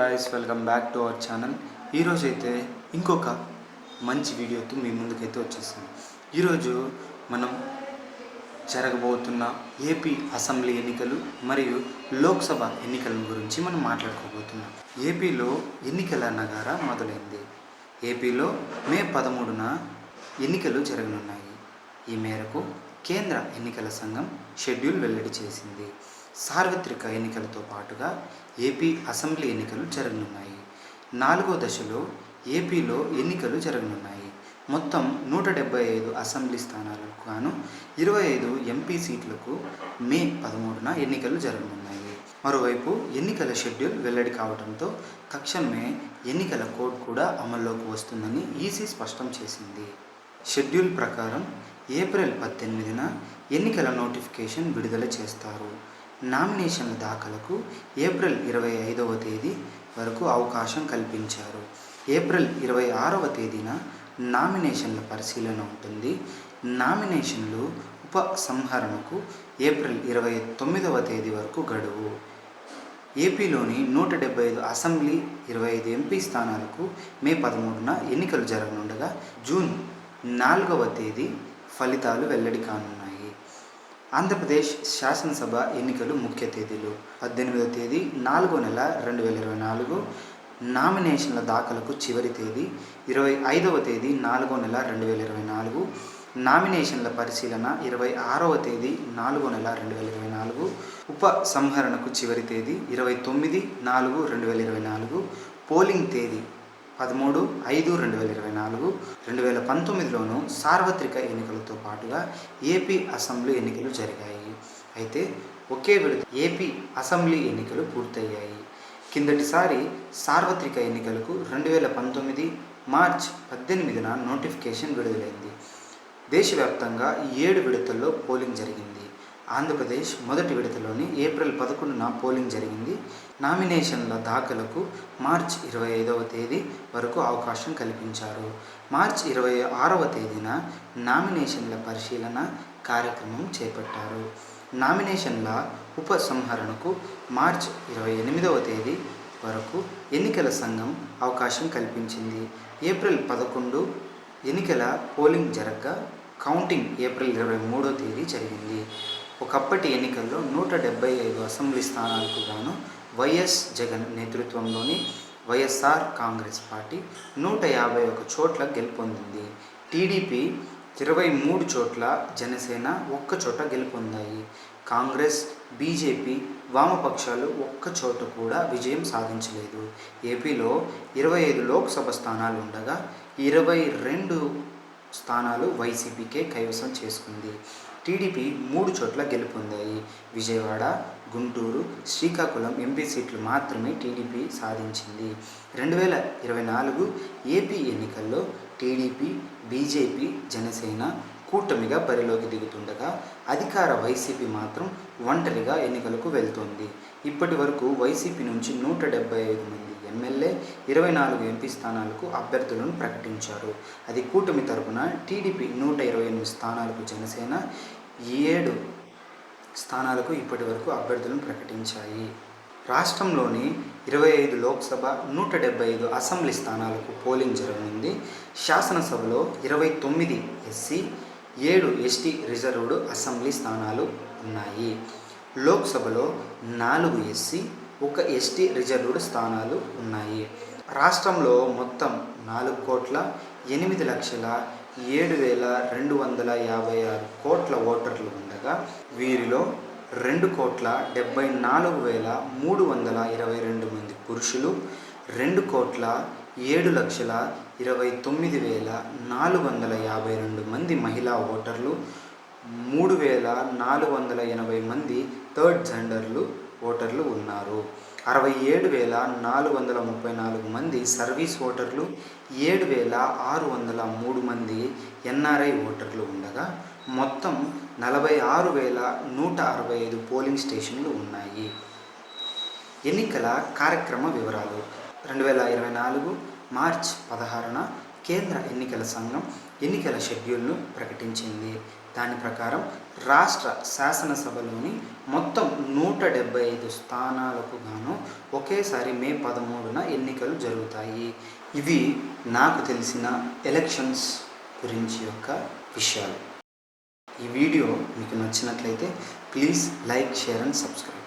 Guys, welcome back to our channel. ఈరోజు అయితే ఇంకొక మంచి వీడియోతో మీ ముందుకైతే వచ్చేసాను. ఈరోజు మనం జరగబోతున్న ఏపీ అసెంబ్లీ ఎన్నికలు మరియు లోక్సభ ఎన్నికల గురించి మనం మాట్లాడుకోబోతున్నాం. ఏపీలో ఎన్నికల నగారా మొదలైంది. ఏపీలో మే 13న ఎన్నికలు జరగనున్నాయి. ఈ మేరకు కేంద్ర ఎన్నికల సంఘం షెడ్యూల్ వెల్లడి చేసింది. సార్వత్రిక ఎన్నికలతో పాటుగా ఏపీ అసెంబ్లీ ఎన్నికలు జరగనున్నాయి. 4వ దశలో ఏపీలో ఎన్నికలు జరగనున్నాయి. మొత్తం 175 అసెంబ్లీ స్థానాలకు గాను 25 ఎంపీ సీట్లకు మే 13న ఎన్నికలు జరగనున్నాయి. మరోవైపు ఎన్నికల షెడ్యూల్ వెల్లడి కావడంతో తక్షణమే ఎన్నికల కోడ్ కూడా అమల్లోకి వస్తుందని ఈసీ స్పష్టం చేసింది. షెడ్యూల్ ప్రకారం ఏప్రిల్ 18న ఎన్నికల నోటిఫికేషన్ విడుదల చేస్తారు. నామినేషన్ల దాఖలకు ఏప్రిల్ 25వ తేదీ వరకు అవకాశం కల్పించారు. ఏప్రిల్ 26వ తేదీన నామినేషన్ల పరిశీలన ఉంటుంది. నామినేషన్లు ఉపసంహరణకు ఏప్రిల్ 29వ తేదీ వరకు గడువు. ఏపీలోని 175 అసెంబ్లీ 25 ఎంపీ స్థానాలకు మే 13న ఎన్నికలు జరగనుండగా జూన్ 4వ తేదీ ఫలితాలు వెల్లడి కానున్నాయి. ఆంధ్రప్రదేశ్ శాసనసభ ఎన్నికలు ముఖ్య తేదీలు: 18వ తేదీ 4వ నెల 2024, నామినేషన్ల దాఖలకు చివరి తేదీ 25వ తేదీ 4వ నెల 2024, నామినేషన్ల పరిశీలన 26వ తేదీ 4వ నెల 2024, ఉపసంహరణకు చివరి తేదీ 29/4/2024, పోలింగ్ తేదీ 13/5/2024. 2019లోనూ సార్వత్రిక ఎన్నికలతో పాటుగా ఏపీ అసెంబ్లీ ఎన్నికలు జరిగాయి. అయితే ఒకే విడత ఏపీ అసెంబ్లీ ఎన్నికలు పూర్తయ్యాయి. కిందటిసారి సార్వత్రిక ఎన్నికలకు 2019 మార్చి 18న నోటిఫికేషన్ విడుదలైంది. దేశవ్యాప్తంగా 7 విడతల్లో పోలింగ్ జరిగింది. ఆంధ్రప్రదేశ్ మొదటి విడతలోని ఏప్రిల్ 11న పోలింగ్ జరిగింది. నామినేషన్ల దాఖలకు మార్చి 25వ తేదీ వరకు అవకాశం కల్పించారు. మార్చి 26వ తేదీన నామినేషన్ల పరిశీలన కార్యక్రమం చేపట్టారు. నామినేషన్ల ఉపసంహరణకు మార్చి 28వ తేదీ వరకు ఎన్నికల సంఘం అవకాశం కల్పించింది. ఏప్రిల్ 11 ఎన్నికల పోలింగ్ జరగగా కౌంటింగ్ ఏప్రిల్ 23వ తేదీ జరిగింది. ఒకప్పటి ఎన్నికల్లో 175 అసెంబ్లీ స్థానాలకు గాను వైఎస్ జగన్ నేతృత్వంలోని వైఎస్ఆర్ కాంగ్రెస్ పార్టీ 151 చోట్ల గెలుపొందింది. టీడీపీ 23 చోట్ల, జనసేన 1 చోట గెలుపొందాయి. కాంగ్రెస్, బీజేపీ, వామపక్షాలు 1 చోట కూడా విజయం సాధించలేదు. ఏపీలో 25 లోక్సభ స్థానాలు ఉండగా 22 స్థానాలు వైసీపీకే కైవసం చేసుకుంది. టీడీపీ 3 చోట్ల గెలుపొందాయి. విజయవాడ, గుంటూరు, శ్రీకాకుళం ఎంపీ సీట్లు మాత్రమే టీడీపీ సాధించింది. 2024 ఏపీ ఎన్నికల్లో టీడీపీ, బీజేపీ, జనసేన కూటమిగా బరిలోకి దిగుతుండగా అధికార వైసీపీ మాత్రం ఒంటరిగా ఎన్నికలకు వెళ్తోంది. ఇప్పటి వరకు వైసీపీ నుంచి 175 మంది ఎమ్మెల్యే, 24 ఎంపీ స్థానాలకు అభ్యర్థులను ప్రకటించారు. అది కూటమి తరపున టీడీపీ 128 స్థానాలకు, జనసేన 7 స్థానాలకు ఇప్పటి వరకు అభ్యర్థులను ప్రకటించాయి. రాష్ట్రంలోని 25 లోక్సభ, 175 అసెంబ్లీ స్థానాలకు పోలింగ్ జరగనుంది. శాసనసభలో 29 ఎస్సీ, 7 ఎస్టీ రిజర్వ్డ్ అసెంబ్లీ స్థానాలు ఉన్నాయి. లోక్సభలో 4 ఎస్సీ, 1 ఎస్టీ రిజర్వ్డ్ స్థానాలు ఉన్నాయి. రాష్ట్రంలో మొత్తం 4,08,07,256 కోట్ల ఓటర్లు ఉండగా వీరిలో 2,74,322 మంది పురుషులు, 2,07,29,452 మంది మహిళా ఓటర్లు, 3,480 మంది థర్డ్ జెండర్లు ఓటర్లు ఉన్నారు. 67,434 మంది సర్వీస్ ఓటర్లు, 7,603 మంది ఎన్ఆర్ఐ ఓటర్లు ఉండగా మొత్తం 46,165 పోలింగ్ స్టేషన్లు ఉన్నాయి. ఎన్నికల కార్యక్రమ వివరాలు: 2024 మార్చి 16న కేంద్ర ఎన్నికల సంఘం ఎన్నికల షెడ్యూల్ను ప్రకటించింది. దాని ప్రకారం రాష్ట్ర శాసనసభలోని మొత్తం 175 స్థానాలకు గాను ఒకేసారి మే 13న ఎన్నికలు జరుగుతాయి. ఇవి నాకు తెలిసిన ఎలక్షన్స్ గురించి యొక్క విషయాలు. ఈ వీడియో మీకు నచ్చినట్లయితే please like, share and subscribe.